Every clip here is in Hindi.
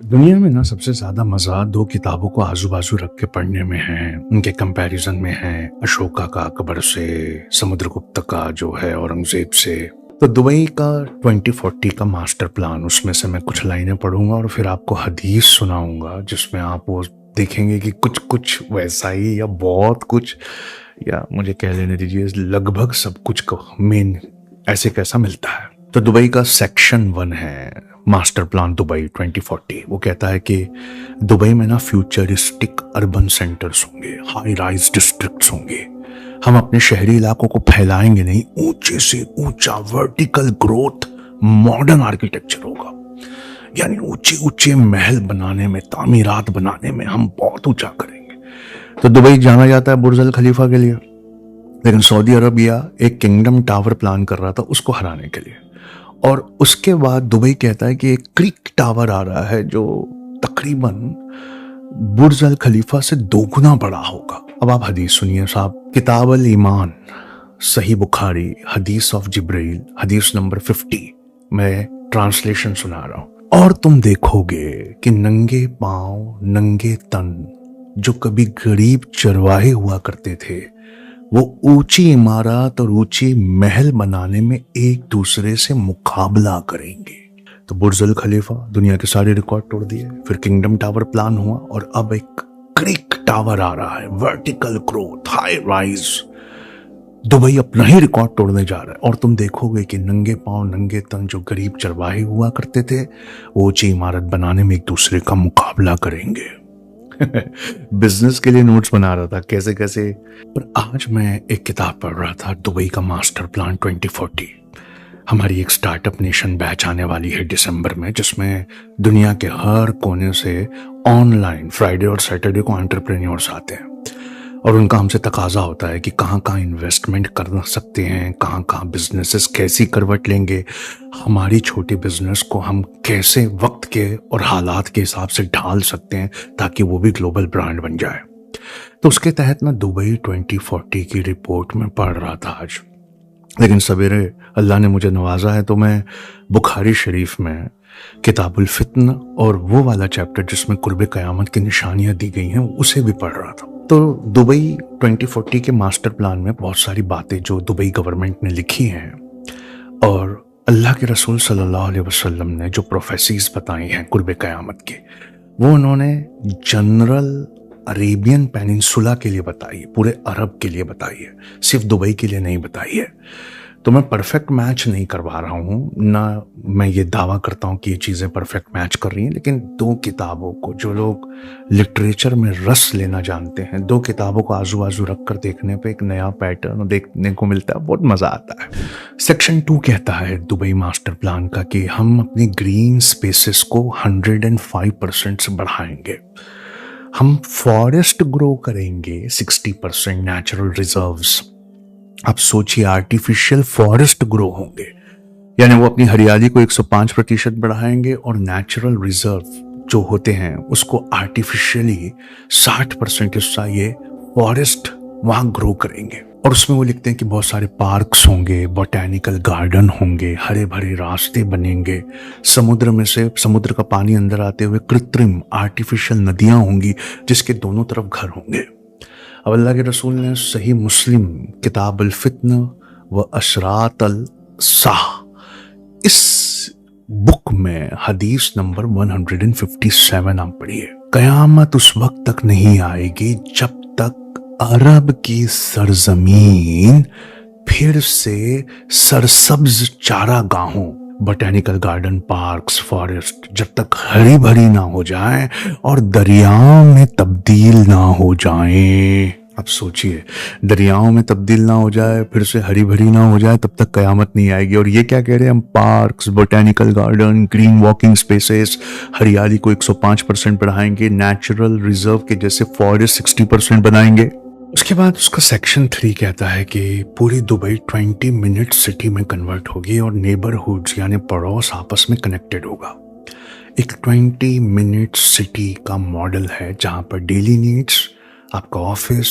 दुनिया में ना सबसे ज्यादा मजा दो किताबों को आजू बाजू रख के पढ़ने में है। उनके कंपैरिजन में है, अशोका का अकबर से, समुद्रगुप्त का जो है औरंगजेब से। तो दुबई का 2040 का मास्टर प्लान, उसमें से मैं कुछ लाइनें पढ़ूंगा और फिर आपको हदीस सुनाऊंगा, जिसमें आप वो देखेंगे कि कुछ कुछ वैसा ही या बहुत कुछ, या मुझे कह लेने दीजिए लगभग सब कुछ को मेन ऐसे कैसा मिलता है। तो दुबई का सेक्शन 1 है मास्टर प्लान दुबई 2040। वो कहता है कि दुबई में ना फ्यूचरिस्टिक अर्बन सेंटर्स होंगे, हाई राइज डिस्ट्रिक्ट्स होंगे। हम अपने शहरी इलाकों को फैलाएंगे नहीं, ऊंचे से ऊंचा वर्टिकल ग्रोथ मॉडर्न आर्किटेक्चर होगा। यानी ऊंचे ऊंचे महल बनाने में, तामीरात बनाने में हम बहुत ऊंचा करेंगे। तो दुबई जाना जाता है बुर्ज अल खलीफा के लिए, लेकिन सऊदी अरबिया एक किंगडम टावर प्लान कर रहा था उसको हराने के लिए। और उसके बाद दुबई कहता है कि एक क्रिक टावर आ रहा है जो तकरीबन बुर्ज अल खलीफा से 2 गुना बड़ा होगा। अब आप हदीस सुनिए साहब। किताब अल ईमान, सही बुखारी, हदीस ऑफ जिब्रील, हदीस नंबर 50। मैं ट्रांसलेशन सुना रहा हूं। और तुम देखोगे कि नंगे पांव नंगे तन जो कभी गरीब चरवाहे हुआ करते थे, वो ऊंची इमारत और ऊंची महल बनाने में एक दूसरे से मुकाबला करेंगे। तो बुर्ज अल खलीफा दुनिया के सारे रिकॉर्ड तोड़ दिए, फिर किंगडम टावर प्लान हुआ और अब एक क्रिक टावर आ रहा है, vertical growth, high rise. Dubai अपना ही रिकॉर्ड तोड़ने जा रहा है। और तुम देखोगे कि नंगे पांव नंगे तन जो गरीब चरवाहे हुआ करते थे, वो ऊंची इमारत बनाने में एक दूसरे का मुकाबला करेंगे। बिजनेस के लिए नोट्स बना रहा था कैसे कैसे। पर आज मैं एक किताब पढ़ रहा था, दुबई का मास्टर प्लान 2040। हमारी एक स्टार्टअप नेशन बैच आने वाली है दिसंबर में, जिसमें दुनिया के हर कोने से ऑनलाइन फ्राइडे और सैटरडे को एंटरप्रेन्योर्स आते हैं और उनका हमसे तकाजा होता है कि कहाँ कहाँ इन्वेस्टमेंट कर सकते हैं, कहाँ कहाँ बिजनेसेस कैसी करवट लेंगे, हमारी छोटी बिजनेस को हम कैसे वक्त के और हालात के हिसाब से ढाल सकते हैं ताकि वो भी ग्लोबल ब्रांड बन जाए। तो उसके तहत ना दुबई 2040 की रिपोर्ट में पढ़ रहा था आज। लेकिन सवेरे अल्लाह ने मुझे नवाजा है तो मैं बुखारी शरीफ में किताबुल फित्न और वो वाला चैप्टर जिसमें कुर्बे क़यामत की निशानियां दी गई हैं उसे भी पढ़ रहा था। तो दुबई 2040 के मास्टर प्लान में बहुत सारी बातें जो दुबई गवर्नमेंट ने लिखी हैं और अल्लाह के रसूल सल्लल्लाहु अलैहि वसल्लम ने जो प्रोफेसीज बताई हैं कुर्बे क़यामत के, वो उन्होंने जनरल अरेबियन पेनिनसुला के लिए बताई है, पूरे अरब के लिए बताई है, सिर्फ दुबई के लिए नहीं बताई है। तो मैं परफेक्ट मैच नहीं करवा रहा हूँ, ना मैं ये दावा करता हूँ कि ये चीज़ें परफेक्ट मैच कर रही हैं, लेकिन दो किताबों को, जो लोग लिटरेचर में रस लेना जानते हैं, दो किताबों को आजू बाजू रख कर देखने पे एक नया पैटर्न देखने को मिलता है, बहुत मज़ा आता है। सेक्शन 2 कहता है दुबई मास्टर प्लान का कि हम अपनी ग्रीन स्पेसेस को 105% से बढ़ाएंगे। हम फॉरेस्ट ग्रो करेंगे 60%, नेचुरल रिजर्व्स। आप सोचिए, आर्टिफिशियल फॉरेस्ट ग्रो होंगे, यानी वो अपनी हरियाली को 105% बढ़ाएंगे और नेचुरल रिजर्व जो होते हैं उसको आर्टिफिशियली 60% हिस्सा ये फॉरेस्ट वहां ग्रो करेंगे। और उसमें वो लिखते हैं कि बहुत सारे पार्क्स होंगे, बोटैनिकल गार्डन होंगे, हरे भरे रास्ते बनेंगे, समुद्र में से समुद्र का पानी अंदर आते हुए कृत्रिम आर्टिफिशियल नदियां होंगी जिसके दोनों तरफ घर होंगे। अब अल्लाह के रसूल ने सही मुस्लिम किताब अल फित्न व अशरात अल साह, इस बुक में हदीस नंबर 157 आप पढ़िए। कयामत उस वक्त तक नहीं आएगी जब तक अरब की सरजमीन फिर से सरसब्ज चारागाहों, बोटैनिकल गार्डन, पार्क्स, फॉरेस्ट जब तक हरी भरी ना हो जाए और दरियाओं में तब्दील ना हो जाए। अब सोचिए, दरियाओं में तब्दील ना हो जाए, फिर से हरी भरी ना हो जाए, तब तक कयामत नहीं आएगी। और ये क्या कह रहे हैं हम? Parks, botanical garden, green walking spaces, हरियाली को 105% बढ़ाएंगे, नेचुरल रिजर्व के जैसे फॉरेस्ट 60% बनाएंगे। उसके बाद उसका सेक्शन 3 कहता है कि पूरी दुबई 20 मिनट सिटी में कन्वर्ट होगी और नेबरहुड्स यानी पड़ोस आपस में कनेक्टेड होगा। एक 20 मिनट सिटी का मॉडल है जहां पर डेली नीड्स, आपका ऑफिस,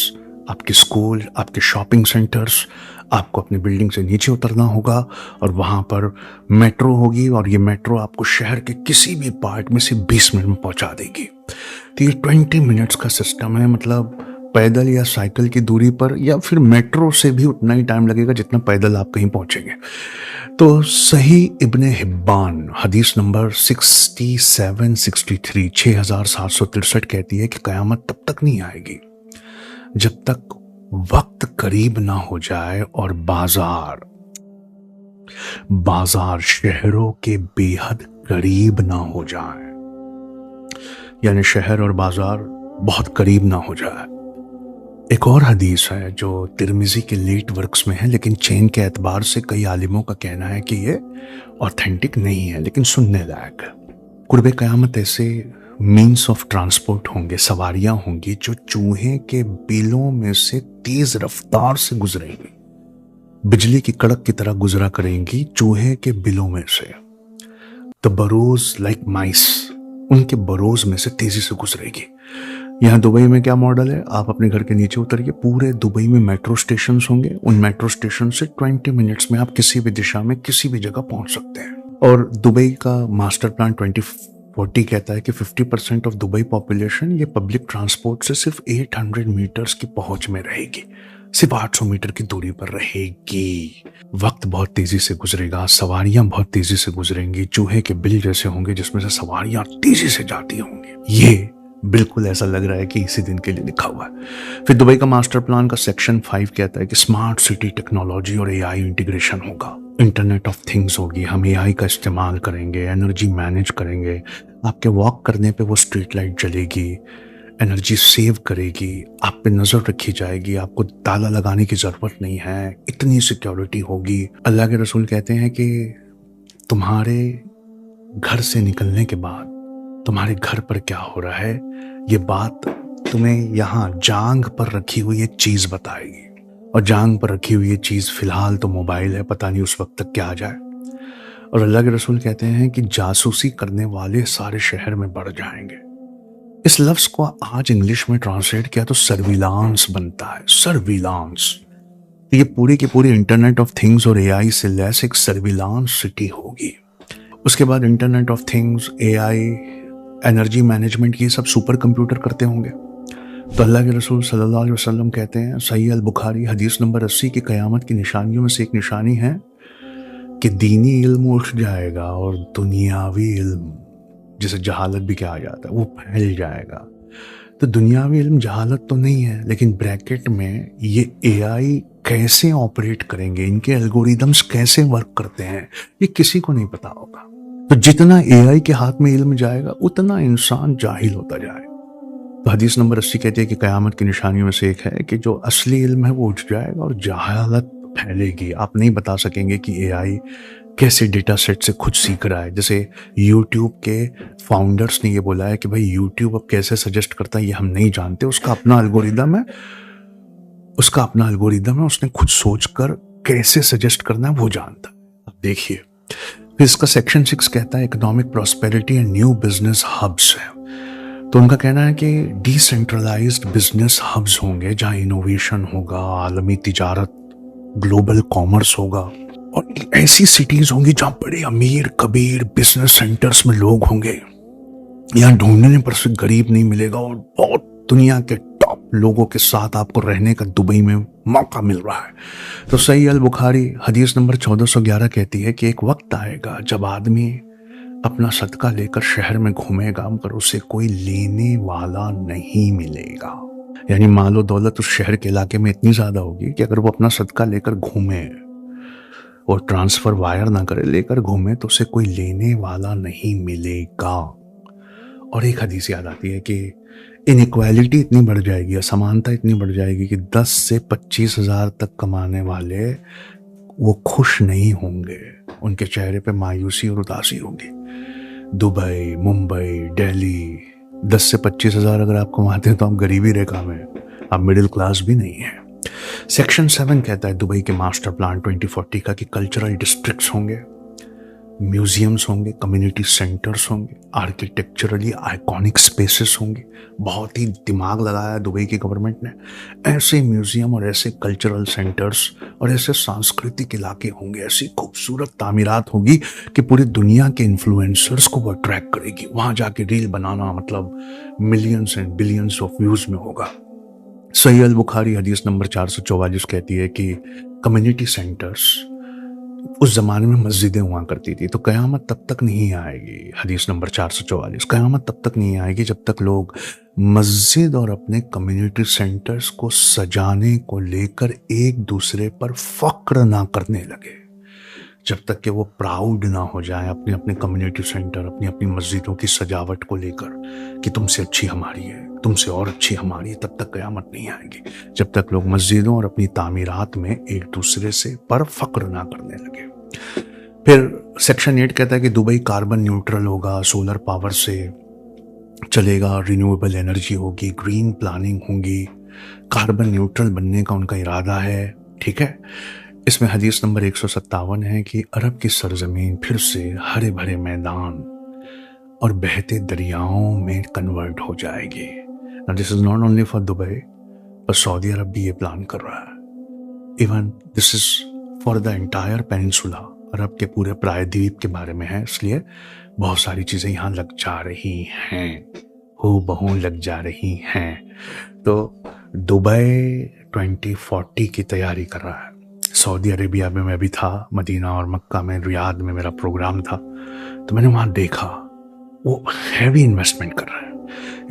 आपके स्कूल, आपके शॉपिंग सेंटर्स, आपको अपनी बिल्डिंग से नीचे उतरना होगा और वहाँ पर मेट्रो होगी और ये मेट्रो आपको शहर के किसी भी पार्ट में से 20 मिनट में पहुँचा देगी। तो ये 20 मिनट्स का सिस्टम है, मतलब पैदल या साइकिल की दूरी पर या फिर मेट्रो से भी उतना ही टाइम लगेगा जितना पैदल आप कहीं पहुँचेंगे। तो सही इब्ने हिब्बान हदीस नंबर 6763 6763 कहती है कि क़यामत तब तक नहीं आएगी जब तक वक्त करीब ना हो जाए और बाजार शहरों के बेहद करीब ना हो जाए, यानी शहर और बाजार बहुत करीब ना हो जाए। एक और हदीस है जो तिरमिजी के लेट वर्क्स में है, लेकिन चेन के एतबार से कई आलिमों का कहना है कि ये ऑथेंटिक नहीं है, लेकिन सुनने लायक है। कुर्बे क़यामत ऐसे मीन्स ऑफ ट्रांसपोर्ट होंगे, सवारियां होंगी जो चूहे के बिलों में से तेज रफ्तार से गुजरेंगी, बिजली की कड़क की तरह गुजरा करेंगी चूहे के बिलों में से। द बरोज लाइक माइस, उनके बरोज में से तेजी से गुजरेगी। यहाँ दुबई में क्या मॉडल है, आप अपने घर के नीचे उतरिए, पूरे दुबई में मेट्रो स्टेशन होंगे। उन मेट्रो स्टेशन से 20 मिनट्स में आप किसी भी दिशा में किसी भी जगह पहुंच सकते हैं। और दुबई का मास्टर प्लान 2040 कहता है कि 50% ऑफ दुबई पॉपुलेशन ये पब्लिक ट्रांसपोर्ट से सिर्फ 800 मीटर्स की पहुंच में रहेगी, सिर्फ 800 मीटर की दूरी पर रहेगी। वक्त बहुत तेजी से गुजरेगा, सवारियां बहुत तेजी से गुजरेंगी, चूहे के बिल जैसे होंगे जिसमें से सवारियां तेजी से जाती होंगी। ये बिल्कुल ऐसा लग रहा है कि इसी दिन के लिए लिखा हुआ है। फिर दुबई का मास्टर प्लान का सेक्शन 5 कहता है कि स्मार्ट सिटी टेक्नोलॉजी और एआई इंटीग्रेशन होगा, इंटरनेट ऑफ थिंग्स होगी, हम एआई का इस्तेमाल करेंगे, एनर्जी मैनेज करेंगे, आपके वॉक करने पे वो स्ट्रीट लाइट जलेगी, एनर्जी सेव करेगी, आप पे नजर रखी जाएगी, आपको ताला लगाने की जरूरत नहीं है, इतनी सिक्योरिटी होगी। अल्लाह के रसूल कहते हैं कि तुम्हारे घर से निकलने के बाद तुम्हारे घर पर क्या हो रहा है, ये बात तुम्हें यहाँ जांग पर रखी हुई एक चीज बताएगी। और जांग पर रखी हुई ये चीज फिलहाल तो मोबाइल है, पता नहीं उस वक्त तक क्या आ जाए। और अल्लाह के रसूल कहते हैं कि जासूसी करने वाले सारे शहर में बढ़ जाएंगे। इस लफ्ज को आज इंग्लिश में ट्रांसलेट किया तो सर्विलांस बनता है, सर्विलांस। ये पूरी की पूरी इंटरनेट ऑफ थिंग्स और एआई से लैस एक सर्विलांस सिटी होगी। उसके बाद internet of things, AI, energy management, ये सब सुपर कंप्यूटर करते होंगे। तो अल्लाह के रसूल सल्लल्लाहु अलैहि वसल्लम कहते हैं, सही अल बुखारी हदीस नंबर 80 की क़यामत की निशानियों में से एक निशानी है कि दीनी इल्म उठ जाएगा और दुनियावी इल्म, जिसे जहालत भी कहा जाता है, वो फैल जाएगा। तो दुनियावी इल्म जहालत तो नहीं है, लेकिन ब्रैकेट में ये एआई कैसे ऑपरेट करेंगे, इनके एल्गोरिदम्स कैसे वर्क करते हैं, ये किसी को नहीं पता होगा। तो जितना एआई के हाथ में इल्म जाएगा उतना इंसान जाहिल होता जाएगा। तो हदीस नंबर 80 कहती है कि क़यामत की निशानियों में से एक है कि जो असली इल्म है वो उठ जाएगा और जहालत फैलेगी। आप नहीं बता सकेंगे कि एआई कैसे डेटा सेट से खुद सीख रहा है। जैसे यूट्यूब के फाउंडर्स ने ये बोला है कि भाई यूट्यूब अब कैसे सजेस्ट करता है ये हम नहीं जानते, उसका अपना एल्गोरिदम है, उसने खुद सोचकर कैसे सजेस्ट करना है वो जानता है। अब देखिए, फिर इसका सेक्शन 6 कहता है economic prosperity and new business hubs है। तो उनका कहना है कि डिसेंट्रलाइज्ड बिजनेस हब्स होंगे जहां इनोवेशन होगा, आलमी तिजारत, ग्लोबल कॉमर्स होगा, और ऐसी सिटीज होंगी जहां बड़े अमीर कबीर बिजनेस सेंटर्स में लोग होंगे। यहाँ ढूंढने पर से गरीब नहीं मिलेगा और बहुत दुनिया के टॉप लोगों के साथ आपको रहने का दुबई में मौका मिल रहा है। तो सही अल बुखारी हदीस नंबर 1411 कहती है कि एक वक्त आएगा जब आदमी अपना सदका लेकर शहर में घूमेगा मगर उसे कोई लेने वाला नहीं मिलेगा। यानी मालो दौलत उस शहर के इलाके में इतनी ज्यादा होगी कि अगर वो अपना सदका लेकर घूमे और ट्रांसफर वायर ना करे, लेकर घूमे, तो उसे कोई लेने वाला नहीं मिलेगा। और एक हदीस याद आती है कि इनइक्वालिटी इतनी बढ़ जाएगी, असमानता इतनी बढ़ जाएगी कि 10 से 25 हजार तक कमाने वाले वो खुश नहीं होंगे, उनके चेहरे पे मायूसी और उदासी होगी। दुबई, मुंबई, दिल्ली, 10 से 25 हजार अगर आप कमाते हैं तो आप गरीबी रेखा में, आप मिडिल क्लास भी नहीं है। सेक्शन 7 कहता है दुबई के मास्टर प्लान 2040 का कि कल्चरल डिस्ट्रिक्ट्स होंगे म्यूजियम्स होंगे, कम्युनिटी सेंटर्स होंगे, आर्किटेक्चरली आइकॉनिक स्पेसेस होंगे। बहुत ही दिमाग लगाया दुबई की गवर्नमेंट ने। ऐसे म्यूजियम और ऐसे कल्चरल सेंटर्स और ऐसे सांस्कृतिक इलाके होंगे, ऐसी खूबसूरत तामीरात होगी कि पूरी दुनिया के इन्फ्लुएंसर्स को वो अट्रैक्ट करेगी। वहां जाके रील बनाना मतलब millions and billions of views में होगा। सही अल बुखारी हदीस नंबर 444 कहती है कि कम्युनिटी सेंटर्स, उस जमाने में मस्जिदें हुआ करती थी, तो कयामत तब तक नहीं आएगी। हदीस नंबर 444, कयामत तब तक नहीं आएगी जब तक लोग मस्जिद और अपने कम्युनिटी सेंटर्स को सजाने को लेकर एक दूसरे पर फक्र ना करने लगे, जब तक कि वो प्राउड ना हो जाए अपने अपने कम्युनिटी सेंटर, अपनी अपनी मस्जिदों की सजावट को लेकर कि तुमसे अच्छी हमारी है, तुमसे और अच्छी हमारी है, तब तक कयामत नहीं आएगी। जब तक लोग मस्जिदों और अपनी तामीरात में एक दूसरे से पर फक्र ना करने लगे। फिर सेक्शन 8 कहता है कि दुबई कार्बन न्यूट्रल होगा, सोलर पावर से चलेगा, रिन्यूएबल एनर्जी होगी, ग्रीन प्लानिंग होगी, कार्बन न्यूट्रल बनने का उनका इरादा है। ठीक है। इसमें हदीस नंबर 157 है कि अरब की सरजमीन फिर से हरे भरे मैदान और बहते दरियाओं में कन्वर्ट हो जाएगी। Now this is not only for Dubai, पर सऊदी अरब भी ये प्लान कर रहा है। Even this is for the entire peninsula, Arab के पूरे प्रायद्वीप के बारे में है, इसलिए बहुत सारी चीजें यहाँ लग जा रही हैं, हूबहू लग जा रही हैं। तो दुबई 2040 की तैयारी कर रहा है। सऊदी अरेबिया में मैं भी था, मदीना और मक्का में, रियाद में मेरा प्रोग्राम था, तो मैंने वहाँ देखा वो हैवी इन्वेस्टमेंट कर रहा है।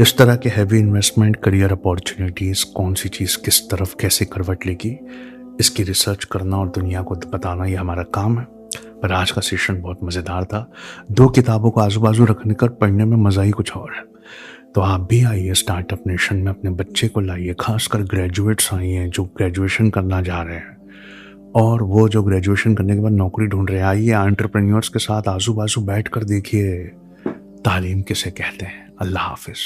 इस तरह के हैवी इन्वेस्टमेंट, करियर अपॉर्चुनिटीज़, कौन सी चीज़ किस तरफ कैसे करवट लेगी, इसकी रिसर्च करना और दुनिया को बताना ये हमारा काम है। पर आज का सेशन बहुत मज़ेदार था। 2 किताबों को आजू बाजू रखने कर पढ़ने में मज़ा ही कुछ और है। तो आप भी आइए स्टार्टअप नेशन में, अपने बच्चे को लाइए, खासकर ग्रेजुएट्स आइए जो ग्रेजुएशन करना जा रहे हैं और वो जो ग्रेजुएशन करने के बाद नौकरी ढूंढ रहे हैं। आइए एंटरप्रेन्योर्स के साथ आजू बाजू बैठ कर देखिए तालीम किसे कहते हैं। अल्लाह हाफिज़।